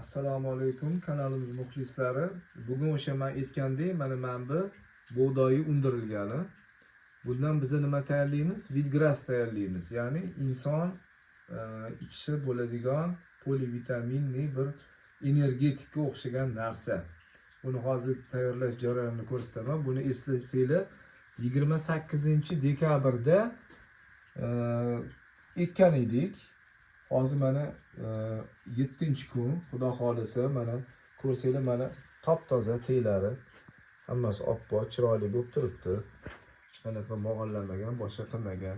Assalomu alaykum kanalimiz muxlislari. Bugun o'sha men aytgandek, mana bu bug'doyi undirilgani. Bundan biz nima tayyorlaymiz? Vidgras tayyorlaymiz. Ya'ni inson ichishi bo'ladigan polivitaminli bir energetikka o'xshagan narsa. Buni hozir tayyorlash jarayonini ko'rsataman. Buni eslasanglar 28-dekabrda ekkan edik. Hozir mana 7-kun, xudo xolisa mana ko'rsanglar, mana top-toza teylari hammasi oppoq, chiroyli bo'lib turibdi. Hech qanaqa mog'orlamagan, boshqa qilmagan.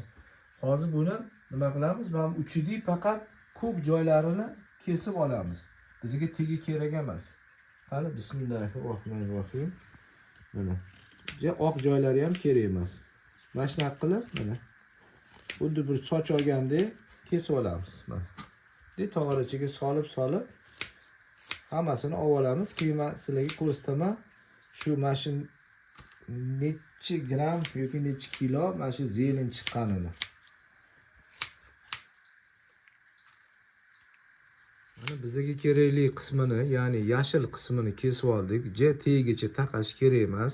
Hozir buni nima qilamiz? Mana uchidan faqat ko'k joylarini kesib olamiz. Bizga tegi kerak emas. Qani bismillahirrohmanirrohim. Mana oq joylari ham kerak emas. Mana shunaqa qilib, mana xuddi bir soch olgandek kesib olamiz. Mana tog'orachaga solib hammasini olib olamiz. Keyin men sizlarga ko'rsataman. Shu mashin necha gram yoki necha kilo mana shu zelin chiqqanini. Mana bizga kerakli qismini, ya'ni yashil qismini kesib oldik. Tagigacha taqash kerak emas.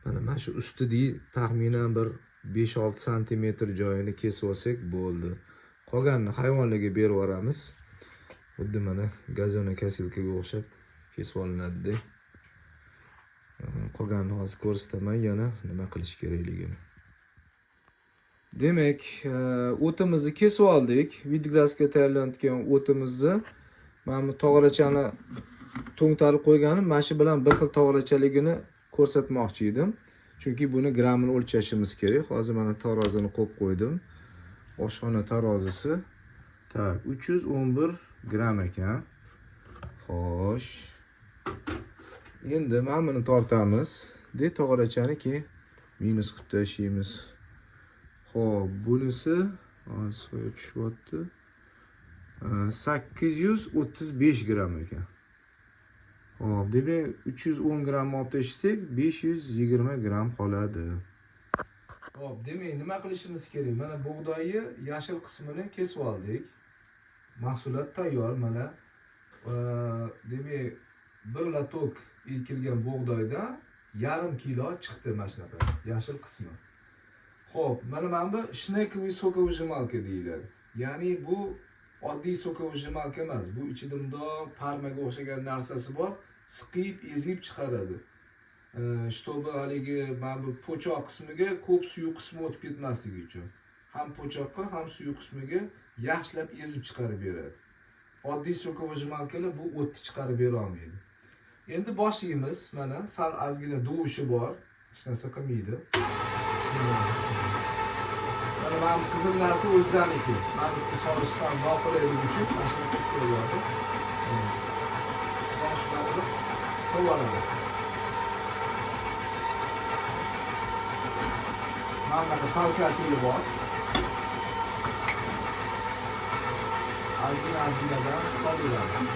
Mana shu ustidagi taxminan bir 5-6 sm joyini kesib olsak bo'ldi. Qolganini hayvonlarga berib yuboramiz. Xuddi mana gazonokosилkaga o'xshab kesib olinadi. Qolganini hozir ko'rsataman yana nima qilish kerakligini. Demak, o'timizni kesib oldik. Vidgrasga tayyorlanayotgan o'timizni mana bu tog'orachani to'ntarib qo'yganim, mana shu bilan bir xil tog'orachaligini ko'rsatmoqchi edim. Chunki buni grammini o'lchashimiz kerak. Hozir mana tarozini qo'yib qo'ydim. Oshxona tarozisi. Tak, 311 gram ekan. Xo'sh. Endi mana buni tortamiz. Tog'orachani keyin minus qilib tashlaymiz. Xo'p, bunisi soya tushyapti. 835 gram ekan. Xo'p, demak 310 gram olib tashlasak 520 gram qoladi. Xo'p, demak nima qilishimiz kerak? Mana bug'doyi yashil qismini kesib oldik. Mahsulot tayyor mana. Demak, bir latok ekilgan bug'doydan yarim kilo chiqdi mana shunaqa yashil qismi. Xo'p, mana bu shnekoviy sokovijmalka deyiladi. Ya'ni bu oddiy sokovijmalka emas. Bu ichida bundoq parmaga o'xshagan narsasi bor. Siqib, ezib chiqaradi. Чтобы haligi mana bu po'choq qismiga ko'p suyuq qismi o'tib ketmasligi uchun. Ham po'choqqa, ham suyuq qismiga yaxshilab ezib chiqarib beradi. Oddiy sokovijmalkalar bu o'tni chiqarib bera olmaydi. Endi boshlaymiz. Mana sal ozgina duvishi bor. Hech narsa qilmaydi. Mana bu qizil narsa o'zaniki. Mana bu solishdan noqulaylik uchun mana shuni qilib qo'yamiz. Boshlarni so'ramiz. Mana bu kalkatili bor. Ozgina-ozginadan so'raymiz.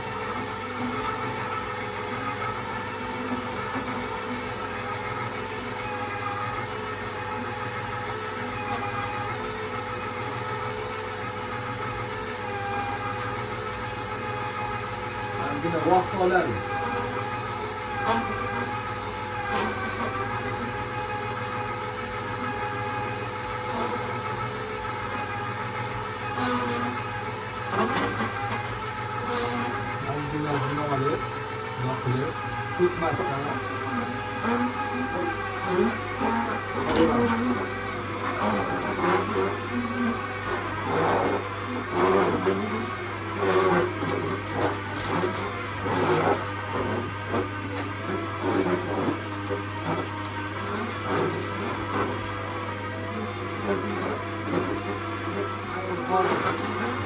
Ozgina vaqt oladi. Ozgina olib, yoqilib, ko'kmasdan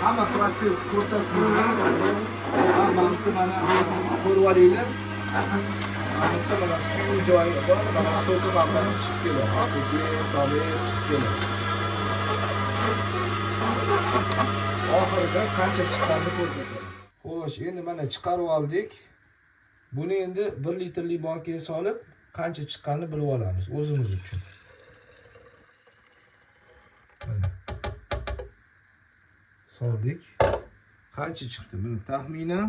hamma protsess ko'rsatilgan. Hammani mana ko'rib olinglar. Bitta mana suv joyi bor, mana so'kib olib chiqib keladi. Hozirgi tobe chiqib keladi. Oxirida qancha chiqqanini ko'rsataman. Xo'sh, endi mana chiqarib oldik. Buni endi 1 litrli bankaga solib, qancha chiqqanini bilib olamiz o'zimiz uchun. Mana soldik. qancha chiqdi? Buni taxminan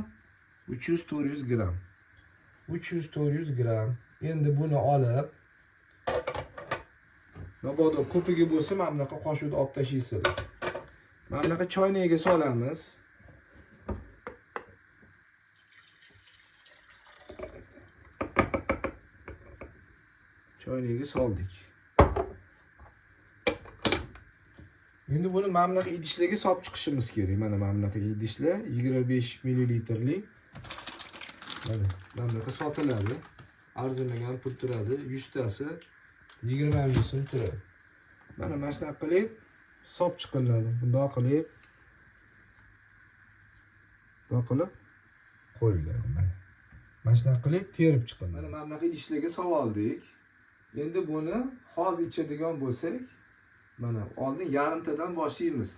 300-400 gram. 300-400 gram. Endi buni olib, mabodo ko'pigi bo'lsa, mana bunaqa qoshiqda olib tashlaysizlar. Mana bunaqa choynakka solamiz. Choynakka soldik. Endi buni mana bunaqa idishlarga solib chiqishimiz kerak. Mana bunaqa idishlar 25 ml. Mana bunaqa sotiladi. Arzimagan pul turadi. 100 tasi 20 ming so'm turadi. Mana shunaqa qilib solib chiqiladi. Bundoq qilib qo'yiladi. Mana shunaqa qilib terib chiqiladi. Mana bunaqa idishlarga solib oldik. Endi buni hozir ichadigan bo'lsak, mana oldin yarimtadan boshlaymiz.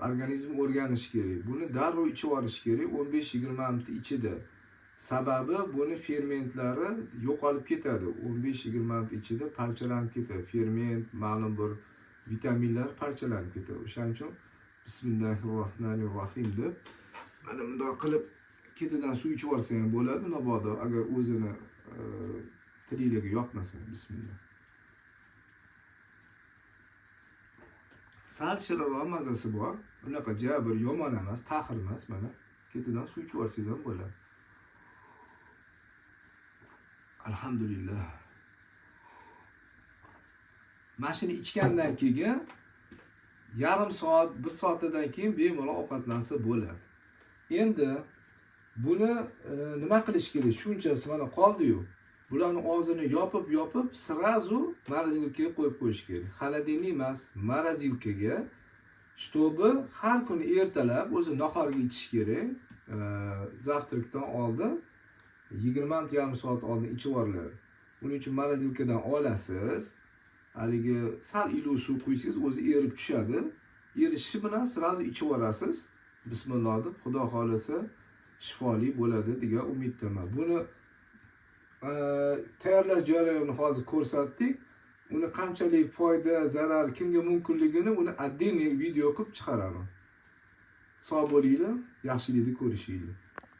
Organizm o'rganish kerak. Buni darrov ichib olish kerak 15-20 minut ichida. Sababi buni fermentlari yo'qolib ketadi. 15-20 minut ichida parchalanib ketadi. Ferment, ma'lum bir vitaminlar parchalanib ketadi. O'shaning uchun Bismillahirrohmanirrohim deb mana bunday qilib ketidan suv ichib olsa ham bo'ladi, mabodo agar o'zini tiliga yoqmasa. Bismillah. Sal shirinroq mazasi bor. Unaqa jabr yomon emas, taxir emas. Mana ketidan suv ichib olsangiz ham bo'ladi. Alhamdulillah. Mana shuni ichgandan keyin yarim soat, 1 soatdan keyin bemalol ovqatlansa bo'ladi. Endi buni nima qilish kerak? Shunchasi mana qoldi-yu. Bularning og'zini yopib, sirazu morozilkaga qo'yib qo'yish kerak. Xolodilnik emas, morozilkaga. Shtobi har kuni ertalab o'zi nahorga ichish kerak. Zavtrikdan oldin 20 minut, yarim soat oldin ichib yuboriladi. Buning uchun morozilkadan olasiz. Haligi sal iliq suv quysangiz o'zi erib tushadi. Erishi bilan sirazu ichib yuborasiz. Bismillah deb, Xudo xolasa shifoli bo'ladi degan umiddaman. Buni tayyorlash jarayonini hozir ko'rsatdik. Uni qanchalik foyda, zarar kimga mumkinligini uni отдельный video qilib chiqaraman. Sog' bo'linglar, yaxshilikni ko'rishinglar.